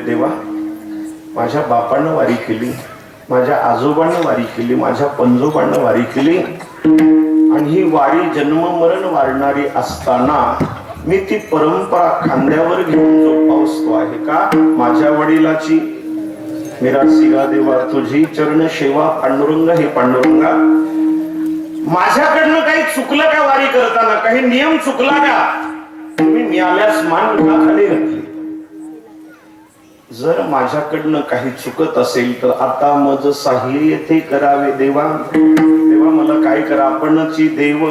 देवा, माझ्या बापानं वारी केली, माझ्या आजोबांना वारी केली, माझ्या पंजोबांना वारी केली, आणि ही वारी जन्म मरण वारणारी असताना मी ती परंपरा खांद्यावर घेऊन जोपासतो आहे का? माझ्या वडिलाची मिरासी गा देवा तुझी चरण सेवा पांडुरंग, हे पांडुरंगा माझ्याकडनं काही चुकलं का? वारी करताना काही नियम चुकला का? तुम्ही मिळाल्यास मान खाली घातली. जर माझ्याकडनं काही चुकत असेल तर आता मज साह्य येथे करावे देवा. देवा मला काय करा आपणची देव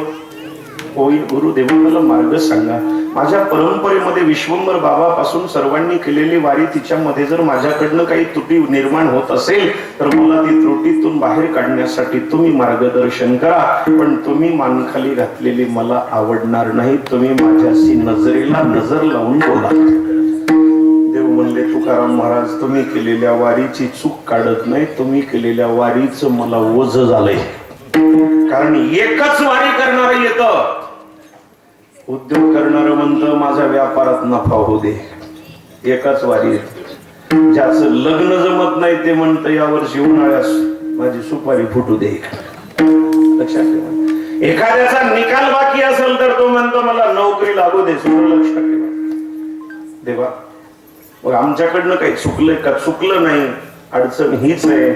होईल. गुरुदेवा मला मार्ग सांगा. माझ्या परंपरेमध्ये विश्वंभर बाबापासून सर्वांनी केलेली वारी, तिच्यामध्ये जर माझ्याकडनं काही त्रुटी निर्माण होत असेल तर मला ती त्रुटीतून बाहेर काढण्यासाठी तुम्ही मार्गदर्शन करा. पण तुम्ही मानखाली घातलेली मला आवडणार नाही. तुम्ही माझ्याशी नजरेला नजर लावून बोला. देव म्हणले तुकाराम महाराज, तुम्ही केलेल्या वारीची चूक काढत नाही, तुम्ही केलेल्या वारीचं मला ओझ झालंय. कारण एकच वारी करणार येतं. उद्योग करणार म्हणतं माझ्या व्यापारात नफा होऊ दे. एकाच वारी येत. ज्याचं लग्न जमत नाही ते म्हणतं यावर्षी उन्हाळ्यास माझी सुपारी फुटू दे. लक्षात ठेवा. एखाद्याचा निकाल बाकी असेल तर तो म्हणतो मला नोकरी लागू दे. सुद्धा लक्षात ठेवा. देवा मग आमच्याकडनं काही चुकलंय का? चुकलं नाही. अडचण हीच आहे,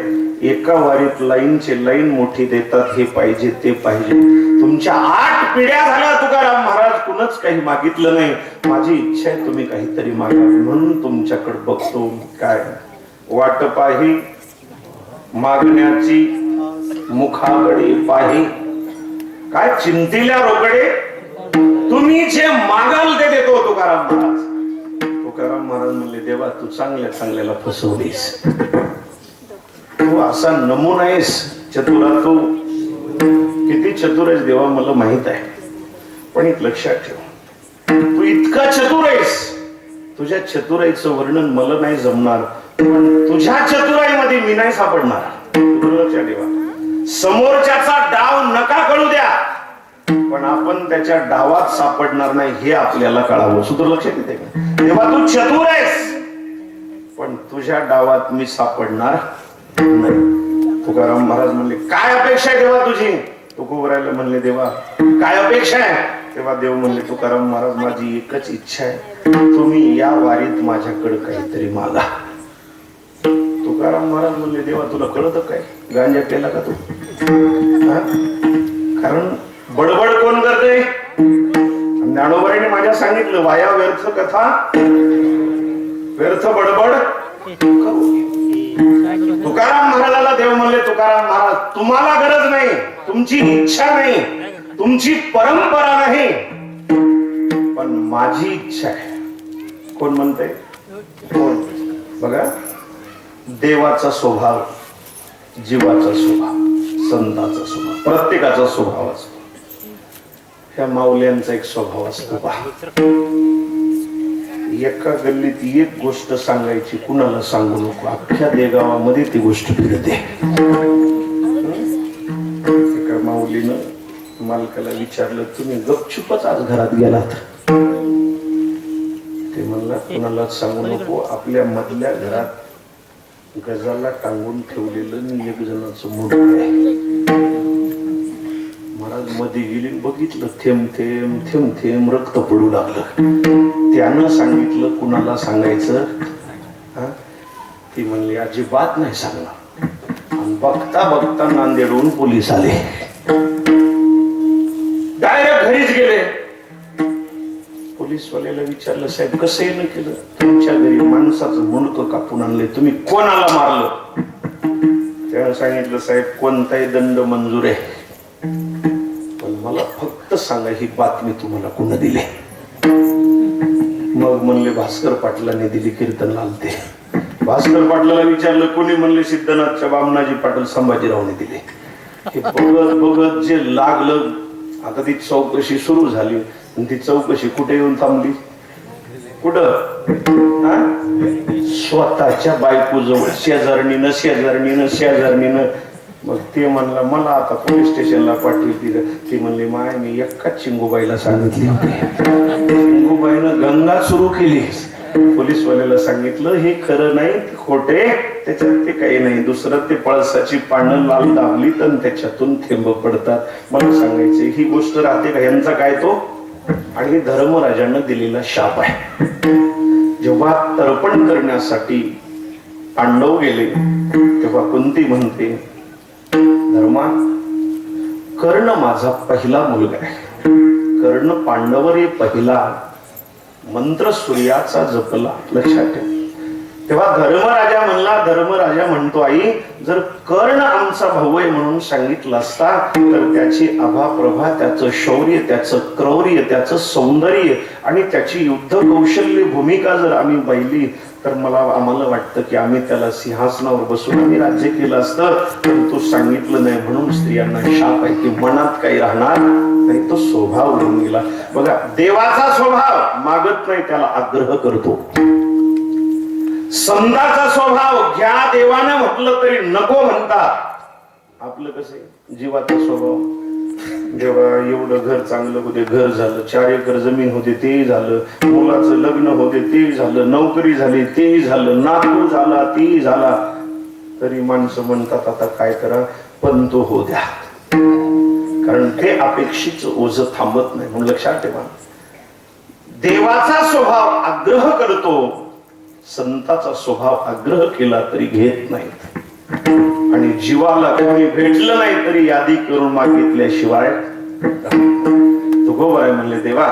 एका वारीत लाईनचे लाईन मोठी देतात. हे पाहिजे ते पाहिजे. तुमच्या 8 पिढ्या झाल्या तुकाराम महाराज, कुणच काही मागितलं नाही. माझी इच्छा आहे तुम्ही काहीतरी मागावे म्हणून तुमच्याकडे बघतो. काय वाट पाही मागण्याची मुखाकडे पाही, काय चिंतील्या रोकडे तुम्ही जे मागाल ते देतो. तुकाराम महाराज तुकाराम महाराज म्हणले देवा तू चांगल्या चांगल्याला फसवलीस. तू असा नमुना आहेस चतुरा. तू किती चतुर आहेस देवा मला माहित आहे. पण एक लक्षात ठेव, तू इतका चतुर आहेस. तुझ्या चतुराईचं वर्णन मला नाही जमणार. पण तुझ्या चतुराईमध्ये मी नाही सापडणार. लक्षात ठेवा. समोरच्याचा डाव नका कळू द्या, पण आपण त्याच्या डावात सापडणार नाही हे आपल्याला कळावं. सूत्र लक्षात येते का? तेव्हा तू चतुर आहेस पण तुझ्या डावात मी सापडणार नाही. तुकाराम महाराज म्हणले काय अपेक्षा आहे देवा तुझी? तुकोबरायला म्हणले देवा काय अपेक्षा आहे? तेव्हा देव म्हणले तुकाराम महाराज माझी एकच इच्छा आहे, तुम्ही या वारीत माझ्याकडे काहीतरी मागा. तुकाराम महाराज म्हणले देवा तुला कळतं काय? गांजा केला का तू? कारण बडबड कोण करते? ज्ञानोबाईने माझ्या सांगितलं वाया व्यर्थ कथा व्यर्थ बडबड करू. तुकाराम महाराजाला देव म्हणले तुकाराम महाराज तुम्हाला गरज नाही, तुमची इच्छा नाही, तुमची परंपरा नाही, पण माझी इच्छा आहे. कोण म्हणते? कोण? बघा देवाचा स्वभाव, जीवाचा स्वभाव, संतांचा स्वभाव, प्रत्येकाचा स्वभाव असतो. ह्या माऊल्यांचा एक स्वभाव असतो पहा. एका गल्लीत एक गोष्ट सांगायची, कुणाला सांगू नको. अख्ख्या देगावामध्ये ती गोष्ट फिरते. एका माऊलीनं मालकाला विचारलं तुम्ही गपचुपच आज घरात गेलात? ते म्हणला कुणाला सांगू नको, आपल्या मधल्या घरात गजाला टांगून ठेवलेलं मी एक जणाचं मूर्ती आहे. महाराज मध्ये गेली, बघितलं थेंब थेंब थेंब थेंब रक्त पडू लागलं. त्यानं सांगितलं कुणाला सांगायचं? ती म्हणली अजिबात नाही सांगणार. आणि बघता बघता नांदेडहून पोलीस आले. डायरेक्ट घरीच गेले. पोलीसवाल्याला विचारलं साहेब कसं येणं केलं? तुमच्या घरी माणसाचं मुंडकं कापून आणले, तुम्ही कोणाला मारलं? त्यानं सांगितलं साहेब कोणताही दंड मंजूर आहे, पण मला फक्त सांगा ही बातमी तुम्हाला कोण दिली? मग म्हणले भास्कर पाटलांनी दिली, कीर्तन आलते. भास्कर पाटलाला विचारलं कोणी? म्हणले सिद्धनाथच्या बामनाजी पाटील संभाजीरावने दिले. हे बघत बघत जे लागलं. आता ती चौकशी सुरू झाली. ती चौकशी कुठे येऊन थांबली? कुठं? स्वतःच्या बायकोजवळ. शेजारणीनं मग ते म्हणला मला आता पोलीस स्टेशनला पाठवली. ती म्हणली माय मी एकाच चिंगूबाईला सांगितली होती. चिंगूबाईनं गंगा सुरू केली पोलीसवाल्याला सांगितलं हे खरं नाही खोटे, त्याच्यात ते काही नाही. दुसरं ते पळसाची पानं लाल दाबली तर त्याच्यातून थेंब पडतात. मला सांगायचे ही गोष्ट राहते का? यांचा काय तो, आणि धर्मराजानं दिलेला शाप आहे. जेव्हा तर्पण करण्यासाठी पांडव गेले तेव्हा कुंती म्हणते, धर्मा, कर्ण माझा पहिला मुलगा आहे. कर्ण पांडवरे पहिला मंत्र सूर्याचा जपला, लक्षात ठेव. तेव्हा धर्मराजा म्हणतो, आई जर कर्ण आमचा भाऊ आहे म्हणून सांगितलं असता तर त्याची आभाप्रभा, त्याचं शौर्य, त्याचं क्रौर्य, त्याचं सौंदर्य आणि त्याची युद्ध कौशल्य भूमिका जर आम्ही पाहिली तर आम्हाला वाटतं की आम्ही त्याला सिंहासनावर बसून आम्ही राज्य केलं असतं. पण तू सांगितलं नाही म्हणून स्त्रियांना शाप आहे की मनात काही राहणार नाही, तो स्वभाव उडून गेला. बघा, देवाचा स्वभाव मागत नाही, त्याला आग्रह करतो. संताचा स्वभाव घ्या देवानं म्हटलं तरी नको म्हणतात. आपलं कसं जीवाचा स्वभाव, जेव्हा एवढं घर चांगलं होते, घर झालं, 4 एकर जमीन होते ते झालं, मुलाचं लग्न होते ते झालं, नोकरी झाली ते झालं, नातू झाला ते झाला, तरी माणसं म्हणतात आता काय करा, पण तो हो द्या. कारण ते अपेक्षित ओझ थांबत नाही. म्हणून लक्षात ठेवा, देवाचा स्वभाव आग्रह करतो, संताचा स्वभाव आग्रह केला तरी घेत नाहीत. आणि जीवाला कोणी भेटलं नाही तरी यादी करून मागितल्याशिवाय तुकोबाराय म्हणले, देवा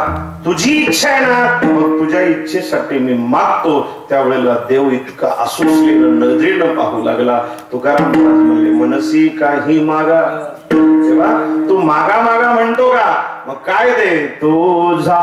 तुझी इच्छा आहे ना, मग तुझ्या इच्छेसाठी मी मागतो. त्यावेळेला देव इतका आसुसलेला नजरेनं पाहू लागला. तुकाराम महाराज म्हणले, मनसी काही मागा. तेव्हा तू मागा मागा म्हणतो का, मग काय दे, तुझा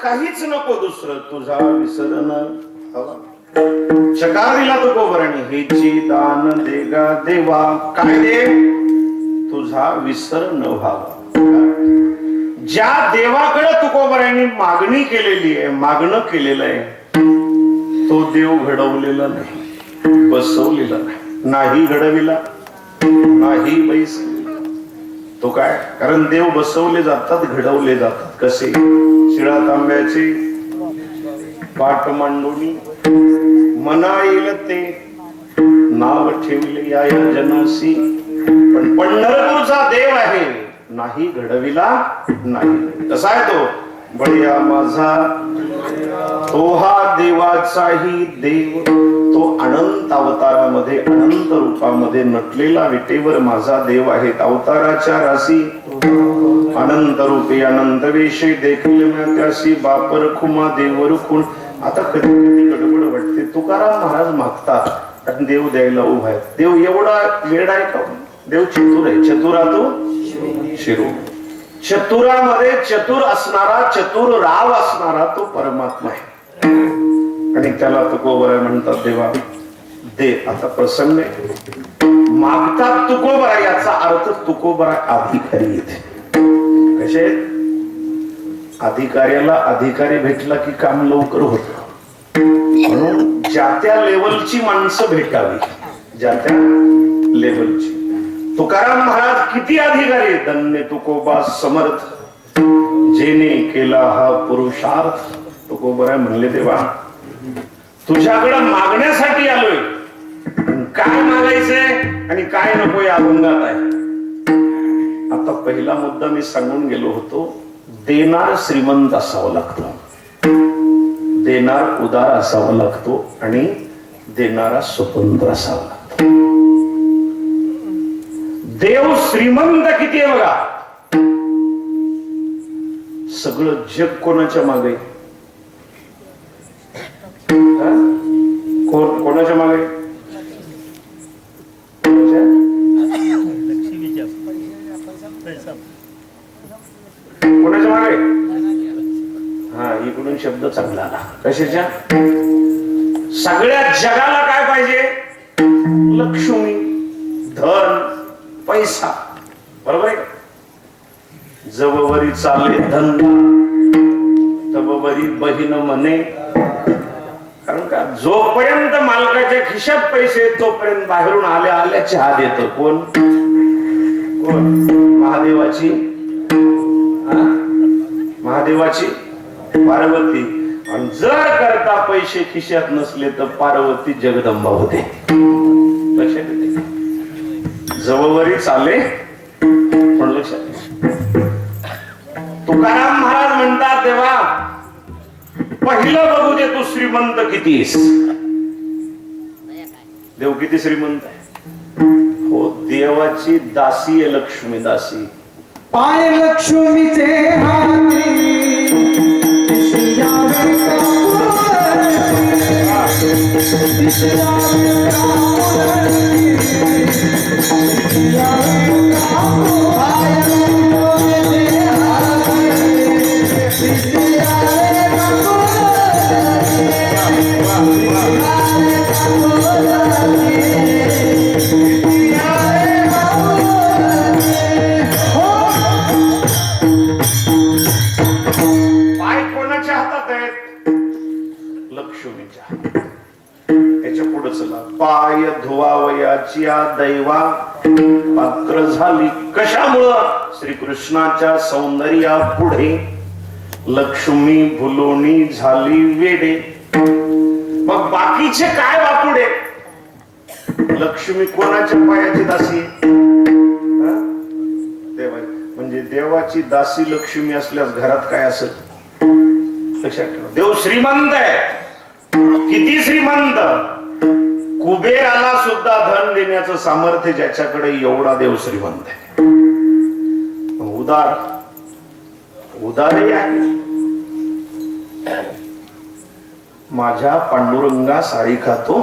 काहीच नको दुसरं, तुझा विसरण हवा. चकार दिला तुकोबराने, हेची दान देगा देवा. काय दे, तुझा विसर न व्हावा. ज्या देवाकडे तुकोबराने मागणी केलेली आहे, मागणं केलेलं आहे, तो देव घडवलेला नाही, बसवलेला नाही घडविला नाही बैस. तो काय, कारण देव बसवले जातात, घडवले जातात. कसे, शिळा तांब्याचे पाठ मांडूनी मना येईल ते नाव ठेवले या जनासी. पण पंढरपूरचा देव आहे, नाही घडविला नाही. कसा आहे तो, बळीया माझा तो हा देवाचाही देव, तो अनंत अवतारामध्ये अनंत रूपामध्ये नटलेला विटेवर माझा देव आहे. अवताराच्या राशी अनंत रूपे अनंत वेशे देखील त्याशी बापर खुमा देवर खूण. आता कधी कधी गडबड वाटते. तुकाराम महाराज मागतात आणि देव द्यायला उभा आहे. देव एवढा वेळ आहे का? देव चतुर आहे. चतुरा तो शिरो. चतुरामध्ये चतुर असणारा, चतुर राव असणारा तो परमात्मा आहे. आणि त्याला तुकोबरा म्हणतात. देवा दे. आता प्रसंग मागतात तुकोबरा, याचा अर्थ तुकोबरा अधिकारी येते. कसे? अधिकाऱ्याला अधिकारी भेटला की काम लवकर होत. म्हणून ज्या त्या लेवलची माणसं भेटावी, ज्या त्या लेवलची. तुकाराम महाराज किती अधिकारी. धन्य तुकोबा समर्थ, जेने केला हा पुरुषार्थ. तुकोबरा म्हणले देवा तुझ्याकडे मागण्यासाठी आलोय. काय मागायचंय आणि काय नको या अभंगात आहे. आता पहिला मुद्दा मी सांगून गेलो होतो. देणार श्रीमंत असावं लागतो, देणार उदार असावा लागतो आणि देणारा स्वतंत्र असावा लागतो. देव श्रीमंत किती आहे बघा. सगळं जग कोणाच्या मागे? कोणाच्या मागे? कोणाच्या मागे? हा, इकडून शब्द चांगला आला. कशाच्या? सगळ्या जगाला काय पाहिजे? लक्ष्मी, धन, पैसा. बरोबर आहे. जववरी चाले धंदा तववरी बहीण म्हणे. कारण का? जोपर्यंत मालकाच्या खिशात पैसे आहेत तोपर्यंत बाहेरून आल्या आल्या चहा देतो. कोण? कोण? महादेवाची, महादेवाची पार्वती. आणि जर करता पैसे खिशात नसले तर पार्वती जगदंबा होते. लक्षात येते? जवळवरी चाले पण लक्षात. तुकाराम महाराज म्हणतात तेव्हा पहिलं बघू दे तू श्रीमंत कितीस. देव किती श्रीमंत आहे. हो, देवाची दासी आहे लक्ष्मी. दासी पाय लक्ष्मीचे हाती पाय धुवावयाची दैवा पात्र झाली. कशामुळं? श्रीकृष्णाच्या सौंदर्या पुढे लक्ष्मी भुलोणी झाली वेडे. मग बाकीचे काय वापुडे? लक्ष्मी कोणाच्या पायाची दासी? देवा. म्हणजे देवाची दासी लक्ष्मी असल्यास घरात काय असेल? लक्षात ठेवा. देव श्रीमंत आहे. किती श्रीमंत? कुबेराला सुद्धा धन देण्याचं सामर्थ्य ज्याच्याकडे, एवढा देव श्रीमंत आहे. उदार, उदारही आहे. माझ्या पांडुरंगा साडी खातो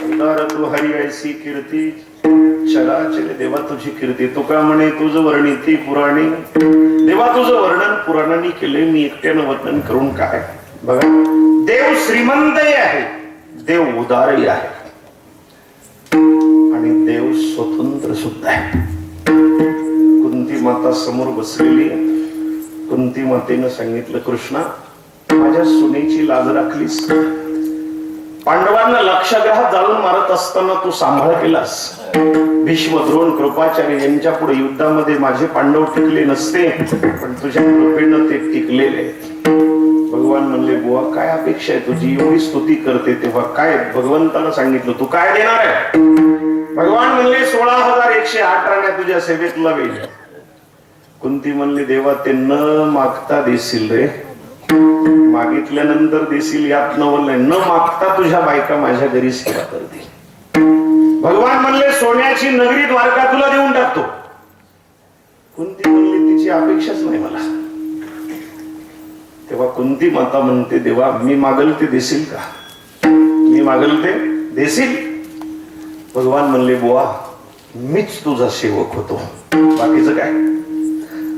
उदार तू हरी. कीर्ती चराचर. देवा तुझी कीर्ती. तुका म्हणे तुझं वर्णिती पुराणी. देवा तुझं वर्णन पुराणांनी केले, मी एकट्यानं वर्णन करून काय. बघा, देव श्रीमंतही आहे, देव उदारही आहे आणि देव स्वतंत्र सुद्धा आहे. कुंती माता समोर बसलेली. कुंती मातेनं सांगितलं, कृष्णा माझ्या सुनेची लाज राखलीस. पांडवांना लक्षग्रहात जाळून मारत असताना तू सांभाळ केलास. भीष्म द्रोण कृपाचार्य यांच्या पुढे युद्धामध्ये माझे पांडव टिकले नसते, पण तुझ्या कृपेनं ते टिकलेले आहेत. भगवान म्हणले बुवा काय अपेक्षा आहे तुझी, एवढी स्तुती करते तेव्हा काय भगवंतानं सांगितलं तू काय देणार आहे. भगवान म्हणले 16,108 राण्या तुझ्या सेवेत लावेल. कुंती म्हणली देवा ते न मागता देशील रे, मागितल्यानंतर देशील यात नवल नाही, न मागता तुझ्या बायका माझ्या घरी सेवा करतील. भगवान म्हणले सोन्याची नगरी द्वारका तुला देऊन टाकतो. कुंती म्हणली तिची अपेक्षाच नाही मला. तेव्हा कुंती माता म्हणते देवा मी मागल ते देशील का, मी मागल ते देशील. भगवान म्हणले बुवा मीच तुझा सेवक होतो, बाकीचं काय.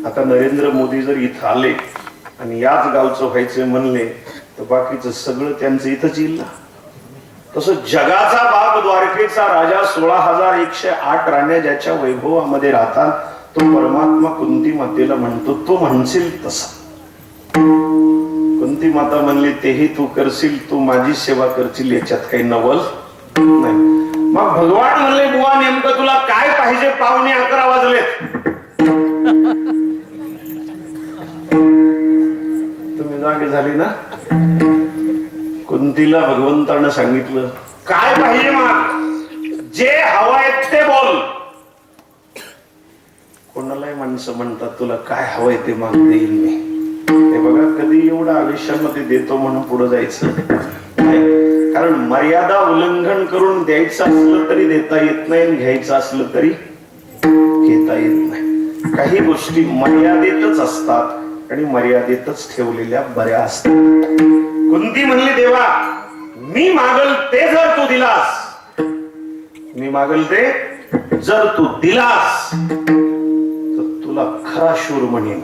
आता नरेंद्र मोदी जर इथं आले आणि याच गावचं व्हायचं म्हणले तर बाकीचं सगळं त्यांचं इथंच येईल ना. तसं जगाचा बाप द्वारकेचा राजा 16,108 राण्या ज्याच्या वैभवामध्ये राहतात तो परमात्मा कुंती मातेला म्हणतो तू म्हणशील तसं. कुंती माता म्हणली तेही तू करशील, तू माझी सेवा करशील याच्यात काही नवल नाही. मग भगवान म्हणले बुवा नेमकं तुला काय पाहिजे, 11:15 वाजलेत. तुम्ही जागे झाली ना. कुंतीला भगवंतानं सांगितलं काय पाहिजे माग, जे हवंय ते बोल. कोणालाही माणसं म्हणतात तुला काय हवंय ते माग देईल मी. हे बघा कधी एवढं आयुष्यामध्ये देतो म्हणून पुढे जायचं नाही, कारण मर्यादा उल्लंघन करून द्यायचं असलं तरी देता येत नाही, घ्यायचं असलं तरी घेता येत नाही. काही गोष्टी मर्यादेतच असतात आणि मर्यादेतच ठेवलेल्या बऱ्या असतात. कुंती म्हणली देवा मी मागल ते जर तू दिलास, मी मागल ते जर तू दिलास तर तुला खरा शूर म्हणेन.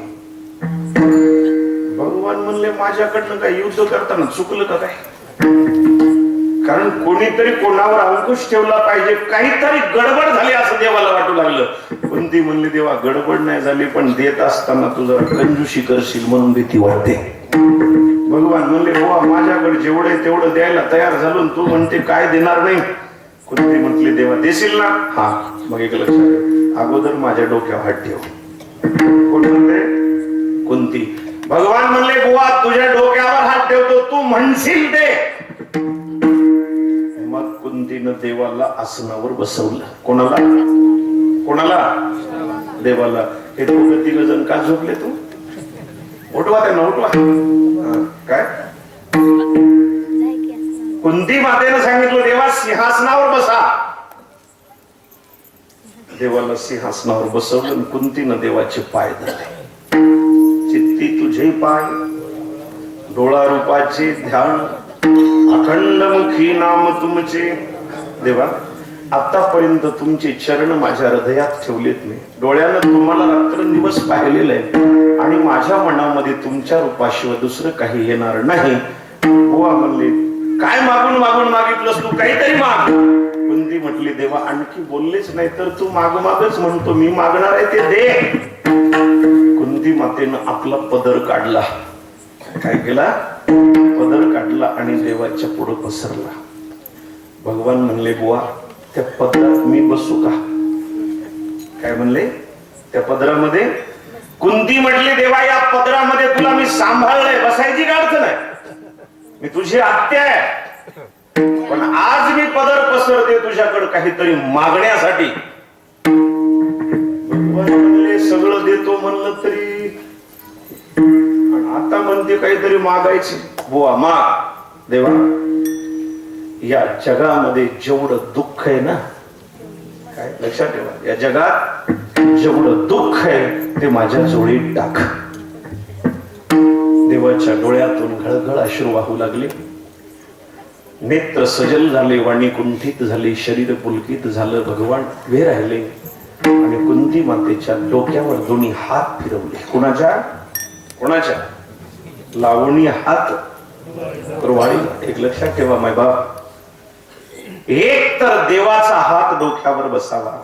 भगवान म्हणले माझ्याकडनं काय युद्ध करताना चुकलं का काय, कारण कोणीतरी कोणावर अंकुश ठेवला पाहिजे, काहीतरी गडबड झाली असं देवाला वाटू लागलं. कुंती म्हणली देवा गडबड नाही झाली पण देत असताना तू जरा कंजूशी करशील म्हणून भीती वाटते. भगवान म्हणले बुवा माझ्याकडे जेवढे तेवढं द्यायला तयार झालो, तू म्हणते काय देणार नाही. कुंती म्हटली देवा देशील ना. हा मग एक लक्षात ठेव, अगोदर माझ्या डोक्यावर हात ठेव. कोण म्हणते कुंती. भगवान म्हणले बुवा तुझ्या डोक्यावर हात ठेवतो, तू म्हणशील ते. मग कुंतीनं देवाला आसनावर बसवलं. कोणाला कोणाला देवाला. हे दोघं तिघ जण का झोपले तू, उठवा त्यांना उठवा. काय कुंती मातेनं सांगितलं देवा सिंहासनावर बसा. देवाला सिंहासनावर बसवलं. कुंतीनं देवाचे पाय धरले. चित्ती तुझे पाय डोळा रूपाचे ध्यान, अखंड मुखी नाम तुमचे. देवा आतापर्यंत तुमचे चरण माझ्या हृदयात ठेवलेत मी, डोळ्यानं तुम्हाला रात्रंदिवस पाहिलेलं आहे आणि माझ्या मनामध्ये तुमच्या रूपाशिवाय दुसरं काही येणार नाही. बुवा म्हणले काय मागून मागून मागितलंस तू, काहीतरी माग. कुंती म्हटली देवा आणखी बोललेच नाही तर तू माग मागच म्हणतो, मी मागणार आहे ते दे. कुंती मातेनं आपला पदर काढला. काय केला, पदर काढला आणि देवाच्या पुढे पसरला. भगवान म्हणले बुवा त्या पदरात मी बसू का. काय म्हणले त्या पदरामध्ये. कुंती म्हटली देवा या पदरामध्ये तुला मी सांभाळलंय, बसायची काय अडचण आहे, मी तुझी आत्या आहे, पण आज मी पदर पसरते तुझ्याकडे काहीतरी मागण्यासाठी. भगवान म्हणले सगळं देतो म्हणलं तरी आता म्हणते काहीतरी मागायचे. बुवा माग. देवा या जगामध्ये जेवढं दुःख आहे ना, काय लक्षात ठेवा, या जगात जेवढं दुःख आहे ते माझ्या जोडीत टाक. देवाच्या डोळ्यातून घळघळ अश्रू वाहू लागले. नेत्र सजल झाले, वाणी कुंठित झाली, शरीर पुलकित झालं. भगवान उभे राहिले आणि कुंती मातेच्या डोक्यावर दोन्ही हात फिरवले. कोणाच्या कोणाच्या लावणी हात वाळी. एक लक्षात ठेवा माय बाप, एक तर देवाचा हात डोक्यावर बसावा,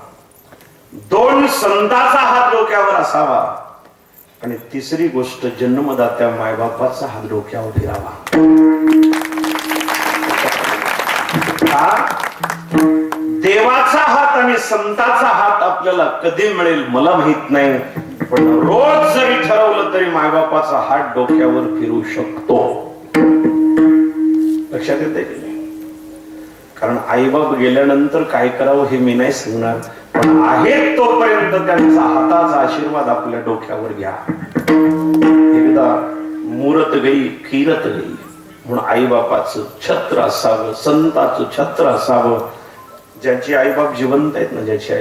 दोन संतांचा हात डोक्यावर असावा आणि तिसरी गोष्ट जन्मदात्या मायबापाचा हात डोक्यावर फिरावा. देवाचा हात आणि संताचा हात आपल्याला कधी मिळेल मला माहित नाही, पण रोज जरी ठरवलं तरी मायबापाचा हात डोक्यावर फिरू शकतो. लक्षात येते की नाही? कारण आईबाप गेल्यानंतर काय करावं हे मी नाही सांगणार, पण आहेत तोपर्यंत त्यांचा हाताचा आशीर्वाद आपल्या डोक्यावर घ्या. एकदा मुरत गई फिरत गई म्हणून आईबापाचं छत्र असावं, संताचं छत्र असावं. ज्याची आईबाप जिवंत आहेत ना, ज्याची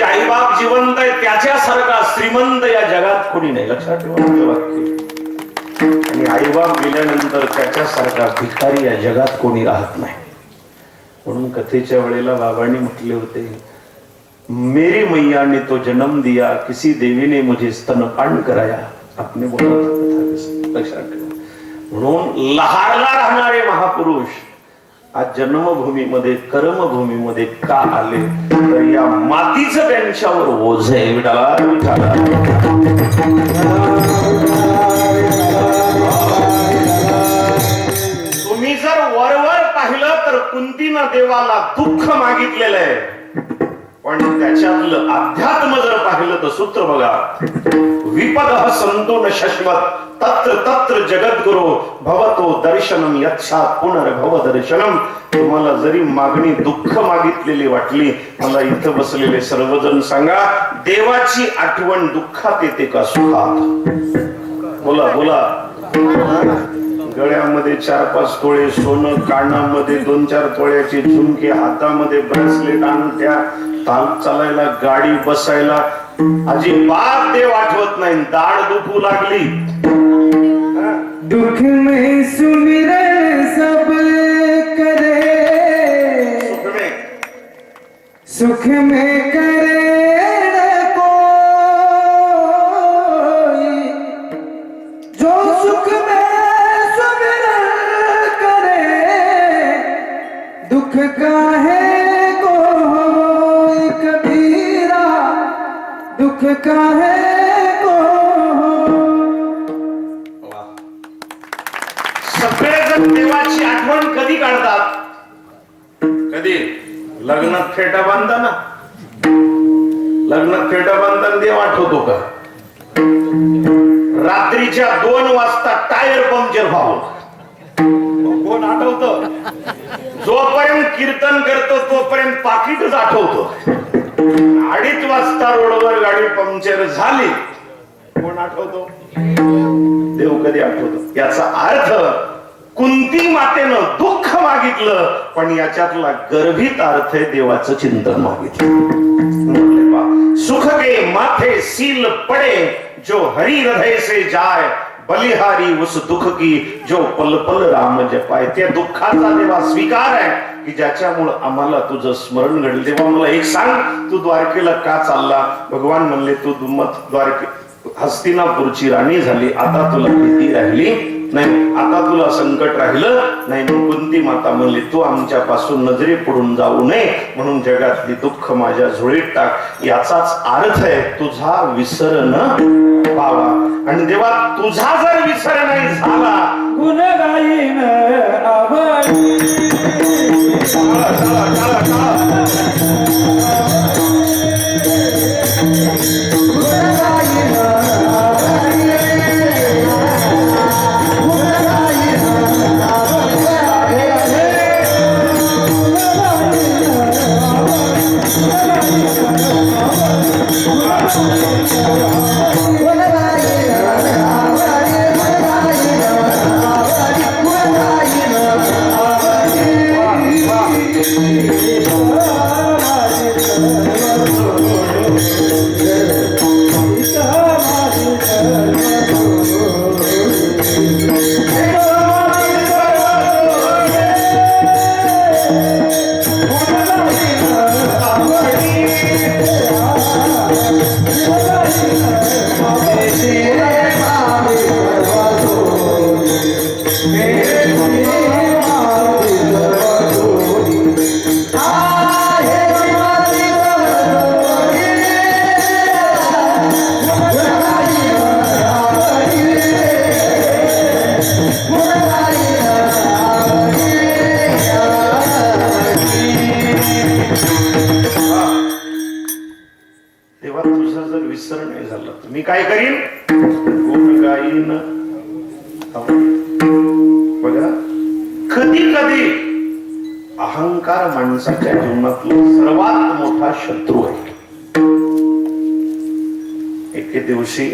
आईबाप जिवंत आहे त्याच्यासारखा श्रीमंत या जगात कोणी नाही. लक्षात ठेवा माझं वाक्य. आणि आईबाप गेल्यानंतर त्याच्यासारखा भिकारी या जगात कोणी राहत नाही. म्हणून कथेच्या वेळेला बाबांनी म्हटले होते, मेरी मैया ने तो जन्म दिया, किसी देवी ने मुझे स्तनपान कराया. आपने बोला होता. लक्षात ठेवा. म्हणून लहारला राहणारे महापुरुष आज जन्मभूमीमध्ये कर्मभूमीमध्ये का आले, तर या मातीचं त्यांच्यावर ओझ आहे. विठाला विठाला. तुम्ही जर वरवर पाहिलं तर कुंतीनं देवाला दुःख मागितलेलं आहे, पण त्याच्यातलं अध्यात्म जर पाहिलं तर सूत्र बघा, विपद संतो न शश्वत तत्र तत्र जगद्गुरु भवतो दर्शनम यच्छात पुनर्भव दर्शनम. तुम्हाला जरी मागणी दुःख मागितलेली वाटली, मला इथं बसलेले सर्वजण सांगा, देवाची आठवण दुःखात येते का सुखात? बोला बोला. गळ्यामध्ये 4-5 तोळे सोनं, कानामध्ये 2-4 तोळ्याचे झुमके, हातामध्ये ब्रेसलेट, अंगठ्या, चालायला गाडी बसायला अजिबात देव आठवत नाही. दाढ दुखू लागली, दुख में सुमिरन सब करे, सुख में करे न कोई, जो सुख में सुमिरन करे, दुख काहे को होय कबीरा, दुख काहे को. सगळेजण देवाची आठवण कधी काढतात? कधी? लग्नात फेटा बांधताना. लग्नात फेटा बांधताना देव आठवतो का? रात्रीच्या 2 वाजता टायर पंक्चर व्हावं, कोण आठवतं? जोपर्यंत कीर्तन करतो तोपर्यंत पाकिटच आठवतो. 2:30 वाजता रोडवर गाडी पंक्चर झाली, कोण आठवतो? देव कधी आठवतो? याचा अर्थ कुंती मातेनं दुःख मागितलं, पण याच्यातला गर्भित अर्थ आहे देवाचं चिंतन मागितलं. सुख के माथे सील पडे, जो हरि हृदय से जाय, बलिहारी उस दुःख की जो पल पल राम जपाय. त्या दुःखाचा देवा स्वीकार आहे की ज्याच्यामुळे आम्हाला तुझं स्मरण घडलं. तेव्हा मला एक सांग, तू द्वारकेला का चालला? भगवान म्हणले, तू द्वारके हस्तिनापूरची राणी झाली, आता तुला भीती राहिली नाही, आता तुला संकट राहिलं नाही. कुंती माता म्हणली, तू आमच्या पासून नजरे पडून जाऊ नये म्हणून जगातली दुःख माझ्या झोळीत टाक. याचाच अर्थ आहे तुझा विसर न पावा. आणि देवा तुझा जर विसर नाही झाला, गुण गाईन आवडी. चला, चला, चला, चला. Ah विसर नाही झाला तर मी काय करीन? गुण गाईन. बघा, कधी कधी अहंकार माणसाच्या जीवनातला सर्वात मोठा शत्रू आहे. एके दिवशी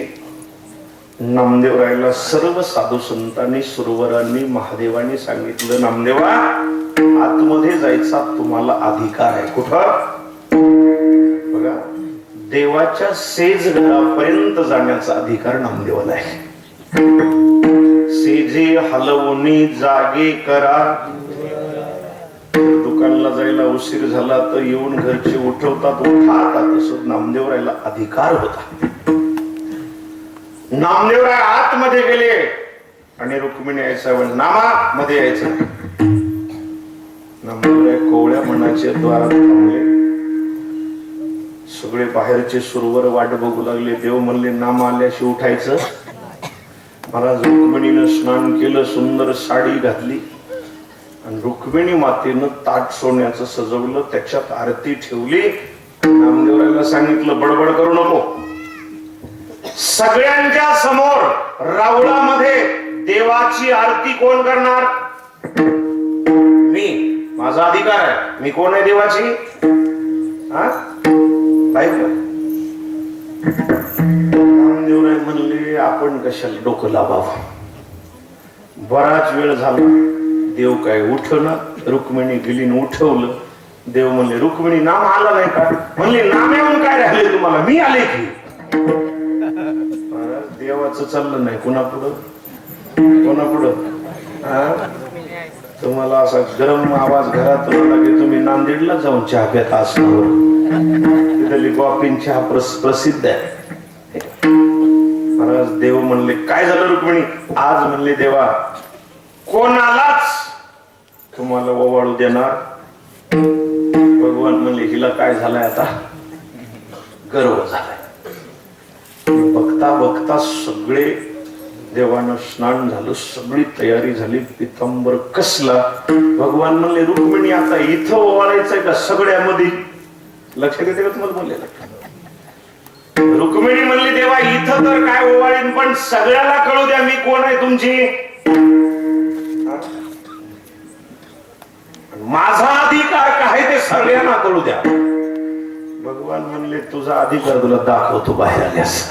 नामदेवरायला सर्व साधू संतांनी, सुरवरांनी, महादेवांनी सांगितलं, नामदेवा आतमध्ये जायचा तुम्हाला अधिकार आहे. कुठं? बघा, देवाच्या सेज घरापर्यंत जाण्याचा अधिकार नामदेवाला आहे. सेजे हलवणी जागे करा. दुकानला जायला उशीर झाला तर येऊन घरचे उठवतात, उठा. तसं नामदेवरायला अधिकार होता. नामदेवराय आतमध्ये गेले आणि रुक्मिणी यायचं नामा मध्ये यायचं. नामदेवराय कोवळ्या मनाचे द्वारात थांबले. सगळे बाहेरचे सुरवर वाट बघू लागले. देव म्हणले, नामा आल्याशी उठायचं. महाराज रुक्मिणीनं स्नान केलं, सुंदर साडी घातली आणि रुक्मिणी मातेनं ताट सोन्याचं सजवलं, त्याच्यात आरती ठेवली. नामदेवरायला सांगितलं, बडबड करू नको. सगळ्यांच्या समोर रावळामध्ये देवाची आरती कोण करणार? मी. माझा अधिकार आहे. मी कोण आहे देवाची? नामदेवराय म्हणले, आपण कशाला डोकं लावावं? बराच वेळ झाला, देव काय उठना. रुक्मिणी गेली उठवलं. देव म्हणले, रुक्मिणी नाम आला नाही का? म्हणले, नाम येऊन काय राहिले तुम्हाला? मी आले की. देवाचं चाललं नाही. कोणा पुढं? तुम्हाला असा गरम आवाज घरात आला की तुम्ही नांदेडला जाऊन चहा प्यात असणार. तिथली कॉफी चहा प्रसिद्ध आहे. महाराज देव म्हणले, काय झालं रुक्मिणी? आज म्हणले, देवा कोणालाच तुम्हाला ओवाळू देणार. भगवान म्हणले, हिला काय झालंय आता? गर्व झालाय. बघता बघता सगळे देवानं स्नान झालं, सगळी तयारी झाली, पितांबर कसला. भगवान म्हणले, रुक्मिणी आता इथं ओवाळायचंय का सगळ्यामध्ये? लक्षात येते का तुम्हाला बोललेलं? रुक्मिणी म्हणली, देवा इथं तर काय ओवाळीन, पण सगळ्याला कळू द्या मी कोण आहे तुमची. माझा अधिकार काय ते सगळ्यांना कळू द्या. भगवान म्हणले, तुझा अधिकार तुला दाखवतो बाहेर आल्यास.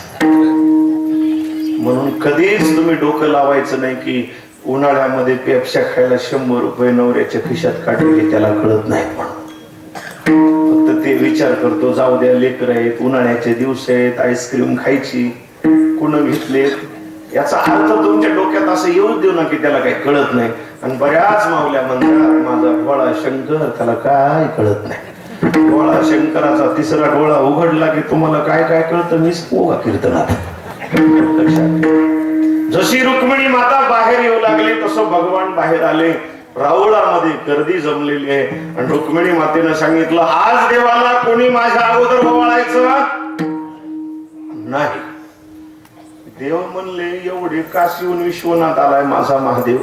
म्हणून कधीच तुम्ही डोकं लावायचं नाही की उन्हाळ्यामध्ये पेप्स्या खायला 100 रुपये नवऱ्याच्या खिशात काढले, त्याला कळत नाही. म्हणून फक्त ते विचार करतो, जाऊ द्या लेकर आहेत, उन्हाळ्याचे दिवस आहेत, आईस्क्रीम खायची, कुण घेतले. याचा अर्थ तुमच्या डोक्यात असं येऊच देऊ ना की त्याला काही कळत नाही. आणि बऱ्याच मावल्या म्हणतात, माझा भोळा शंकर, त्याला काय कळत नाही. डोळा शंकराचा तिसरा डोळा उघडला की तुम्हाला काय काय कळतं मीच पोगा कीर्तनात. जशी रुक्मिणी माता बाहेर येऊ लागली तसं भगवान बाहेर आले. रावळामध्ये गर्दी जमलेली आहे आणि रुक्मिणी मातेनं सांगितलं, आज देवाला कोणी माझ्या अगोदर ओवाळायचं नाही. देव म्हणले, एवढे काशीहून विश्वनाथ आलाय माझा महादेव.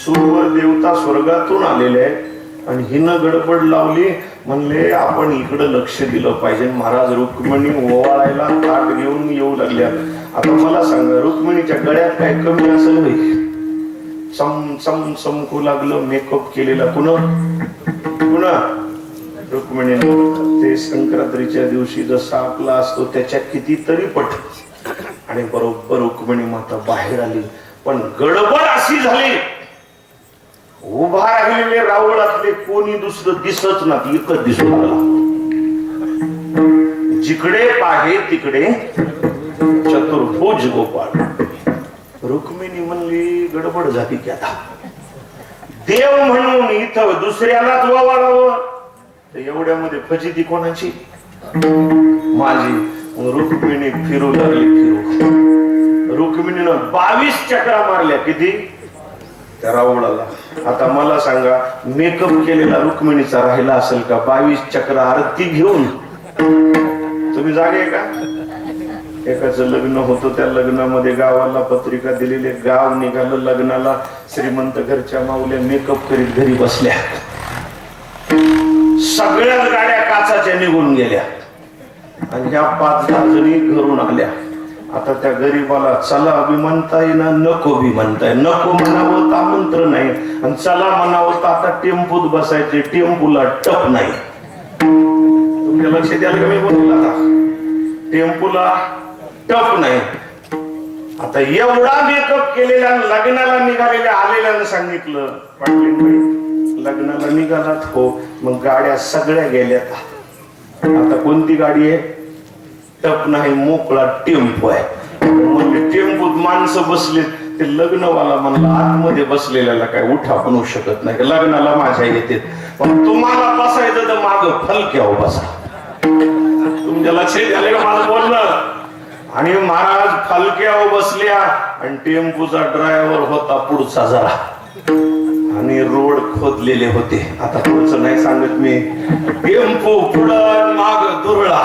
सुरवर देवता स्वर्गातून आलेले आहेत आणि हिनं गडबड लावली. म्हणले, आपण इकडे लक्ष दिलं पाहिजे. महाराज रुक्मिणी ओवाळायला ताट घेऊन येऊ लागल्या. आता मला सांगा, रुक्मिणीच्या गळ्यात काय कमी असेल? चम चम चमकू लागलं. मेकअप केलेला पुन्हा रुक्मिणीनं ते संक्रांतीच्या दिवशी जसा आपला असतो त्याच्या कितीतरी पट. आणि बरोबर रुक्मिणी माता बाहेर आली. पण गडबड अशी झाली, उभा राहिलेले रावळातले कोणी दुसरं दिसत नाही, एकच दिसू लागला. जिकडे पाहे तिकडे चतुर्भुज गोपाळ. रुक्मिणी म्हणली, गडबड झाली की आता देव म्हणून इथं दुसऱ्यालाच ओवाळावं, तर एवढ्यामध्ये फजिती कोणाची? माझी. रुक्मिणी फिरू लागली. रुक्मिणीनं 22 चक्रा मारल्या. किती? त्या रावळाला. आता मला सांगा, मेकअप केलेला रुक्मिणीचा राहिला असेल का? 22 चक्र आरती घेऊन. तुम्ही जागे का? एकाचं लग्न होतं, त्या लग्नामध्ये गावाला पत्रिका दिलेली, गाव निघालं लग्नाला. श्रीमंत घरच्या माऊल्या मेकअप करीत घरी बसल्या. सगळ्याच गाड्या काचाच्या निघून गेल्या. आणि ह्या 5-10 जणी घरून आल्या. आता त्या गरीबाला चला बी म्हणता येईना, नको बी म्हणता येईल. नको म्हणावं तर आमंत्रण नाही, आणि चला म्हणावं तर आता टेम्पोत बसायचे, टेम्पोला टप नाही. तुमच्या लक्षात आलं का मी बोललो? आता टेम्पोला टप नाही. आता एवढा मेकअप केलेल्या लग्नाला निघालेल्या आलेल्यानं सांगितलं, पाटील लग्नाला निघालात? हो. मग गाड्या सगळ्या गेल्यात. आता कोणती गाडी आहे? टप नाही, मोकळा टेम्पो आहे. म्हणजे टेम्पोत माणसं बसले, ते लग्नवाला म्हणला आतमध्ये बसलेल्याला काय उठा पण होऊ शकत नाही, लग्नाला माझ्या येते, पण तुम्हाला बसायचं तर माग फलक्यावर बसा. तुमच्या लक्षात आले का माझं बोलणं? आणि महाराज फलक्यावर बसल्या आणि टेम्पोचा ड्रायव्हर होता पुढचा जरा, आणि रोड खोदलेले होते. आता पुढचं नाही सांगत मी. टेम्पो पुढं माग दुरळा.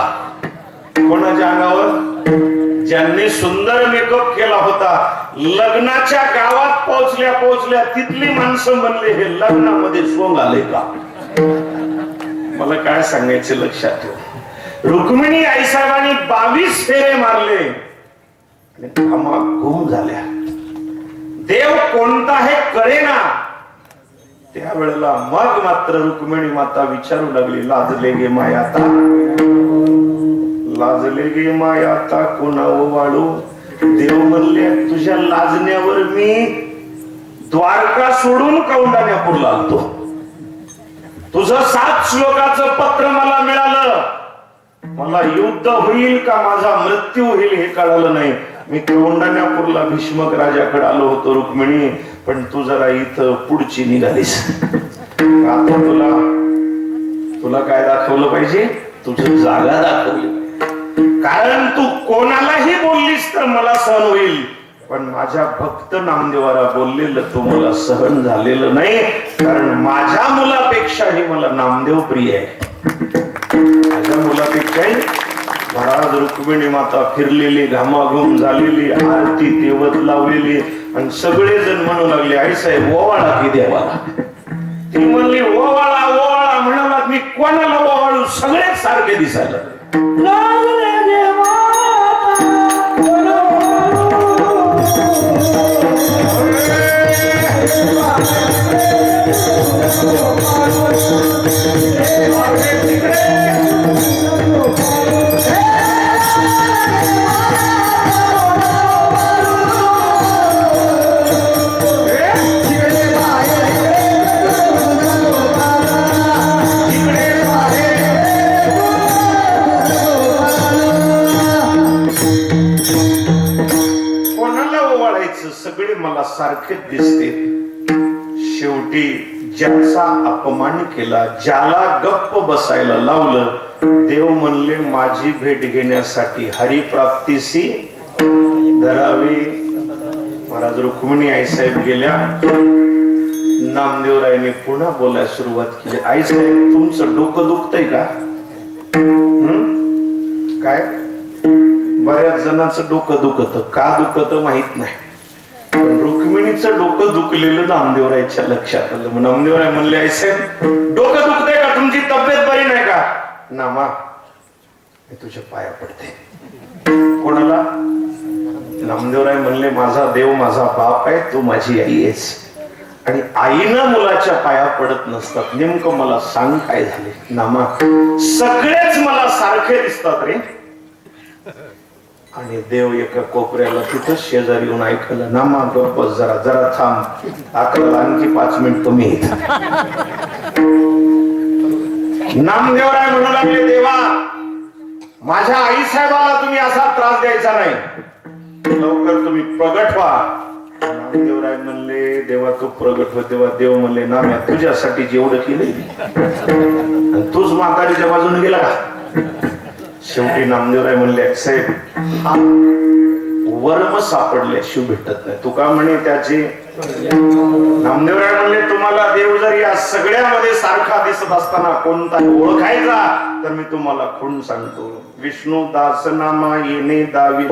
कोणाच्या अंगावर? ज्यांनी सुंदर मेकअप केला होता. लग्नाच्या गावात पोहोचल्या तिथली माणसं म्हणले हे लग्नामध्ये सोंग आले का? मला काय सांगायचे लक्षात ठेव. रुक्मिणी आईसाहेबांनी 22 फेरे मारले आणि कामा घुम झाल्या. देव कोणता हे कळेना. त्यावेळेला मग मात्र रुक्मिणी माता विचारू लागली, लाजले गे मायाता, लाजले गे मायाता कोणावर वाळू. देव म्हणले तुझ्या लाजण्यावर मी द्वारका सोडून कौंडाण्यापूरला आलतो. तुझं 7 श्लोकाचं पत्र मला मिळालं. मला युद्ध होईल का माझा मृत्यू होईल हे कळालं नाही. मी कौंडाण्यापूरला भीष्मक राजाकडे आलो होतो रुक्मिणी, पण तू जरा इथं पुढची निघालीस. आता तुला काय दाखवलं पाहिजे? तुझं जागा दाखवली. कारण तू कोणालाही बोललीस तर मला सहन होईल, पण माझ्या भक्त नामदेवाला बोललेलं तो मला सहन झालेलं नाही. कारण माझ्या मुलापेक्षाही मला नामदेव प्रिय आहे. माझ्या मुलापेक्षाही महाराज रुक्मिणी माता फिरलेली, घामाघूम झालेली, आरती तेवत लावलेली, आणि सगळेजण म्हणू लागले आईसाहेब ओवाळा की देवाला. ती म्हणली ओवाळा ओवाळा म्हणाला. मी कोणाला ओवाळू? सगळेच सारखे दिसायला. सगळे मला सारखेच दिसते. शेवटी ज्याचा अपमान केला, ज्याला गप्प बसायला लावलं, देव म्हणले माझी भेट घेण्यासाठी हरिप्राप्तीसी धरावी. महाराज रुक्मिणी आईसाहेब गेल्या. नामदेवरायने पुन्हा बोलायला सुरुवात केली. आईसाहेब तुमचं डोकं दुखतंय का? काय? बऱ्याच जणांचं डोकं दुखत. का दुखत माहित नाही, पण रुक्मिणीचं डोकं दुखलेलं नामदेवरायच्या लक्षात आलं. मग नामदेवराय म्हणले आईसाहेब डोकं दुखतंय का? तुमची तब्येत बरी नाही का? नामा मी तुझ्या पाया पडते. कोणाला? नामदेवराय म्हणले माझा देव माझा बाप आहे, तू माझी आई आहेस. आणि आईनं मुलाच्या पाया पडत नसतात. नेमकं मला सांग काय झाले? नामा सगळेच मला सारखे दिसतात रे. आणि देव एका कोपऱ्याला तिथं शेजारी येऊन ऐकलं. नामा गप्प जरा जरा थांब, अकराला आणखी 5 मिनिट तुम्ही. नामदेवराय म्हणू लागले देवा माझ्या आई साहेबाला तुम्ही असा त्रास द्यायचा नाही, लवकर तुम्ही प्रगट व्हा. नामदेवराय म्हणले देवा तू प्रगट हो. तेव्हा देव म्हणले नाम्या तुझ्यासाठी जेवढं केलं तूच म्हातारीच्या बाजूने गेला का? शेवटी नामदेवराय म्हणले साहेब हा वर्म सापडल्याशिवाय भेटत नाही. तुका म्हणे त्याची. नामदेवराय म्हणले तुम्हाला देव जर या सगळ्यामध्ये सारखा दिसत असताना कोणता ओळखायचा तर मी तुम्हाला खूण सांगतो. विष्णू दास नामा येणे दावी.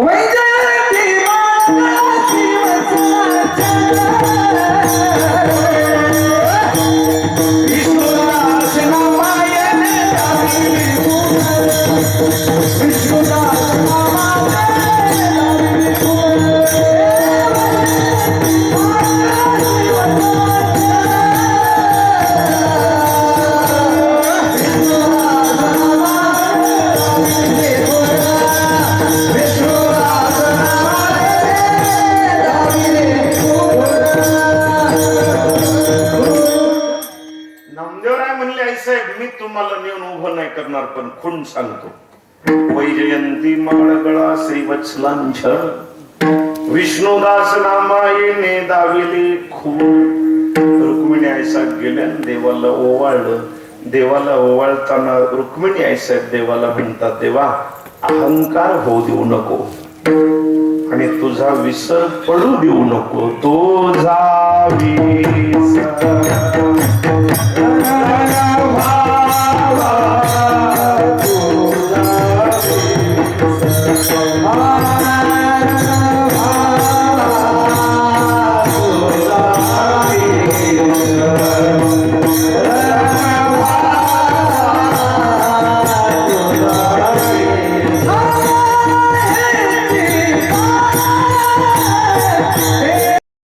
विष्णू तुम्हाला नेऊन उभं नाही करणार, पण खूण सांगतो. वैजयंती माळगळा श्रीवत्सलांछ विष्णुदास नामायेने दाविले खून. रुक्मिणी आईसाहेब गेल्या देवाला ओवाळलं. देवाला ओवाळताना रुक्मिणी आईसाहेब देवाला म्हणतात, देवा अहंकार होऊ देऊ नको आणि तुझा विसर पडू देऊ नको. तुझा विसर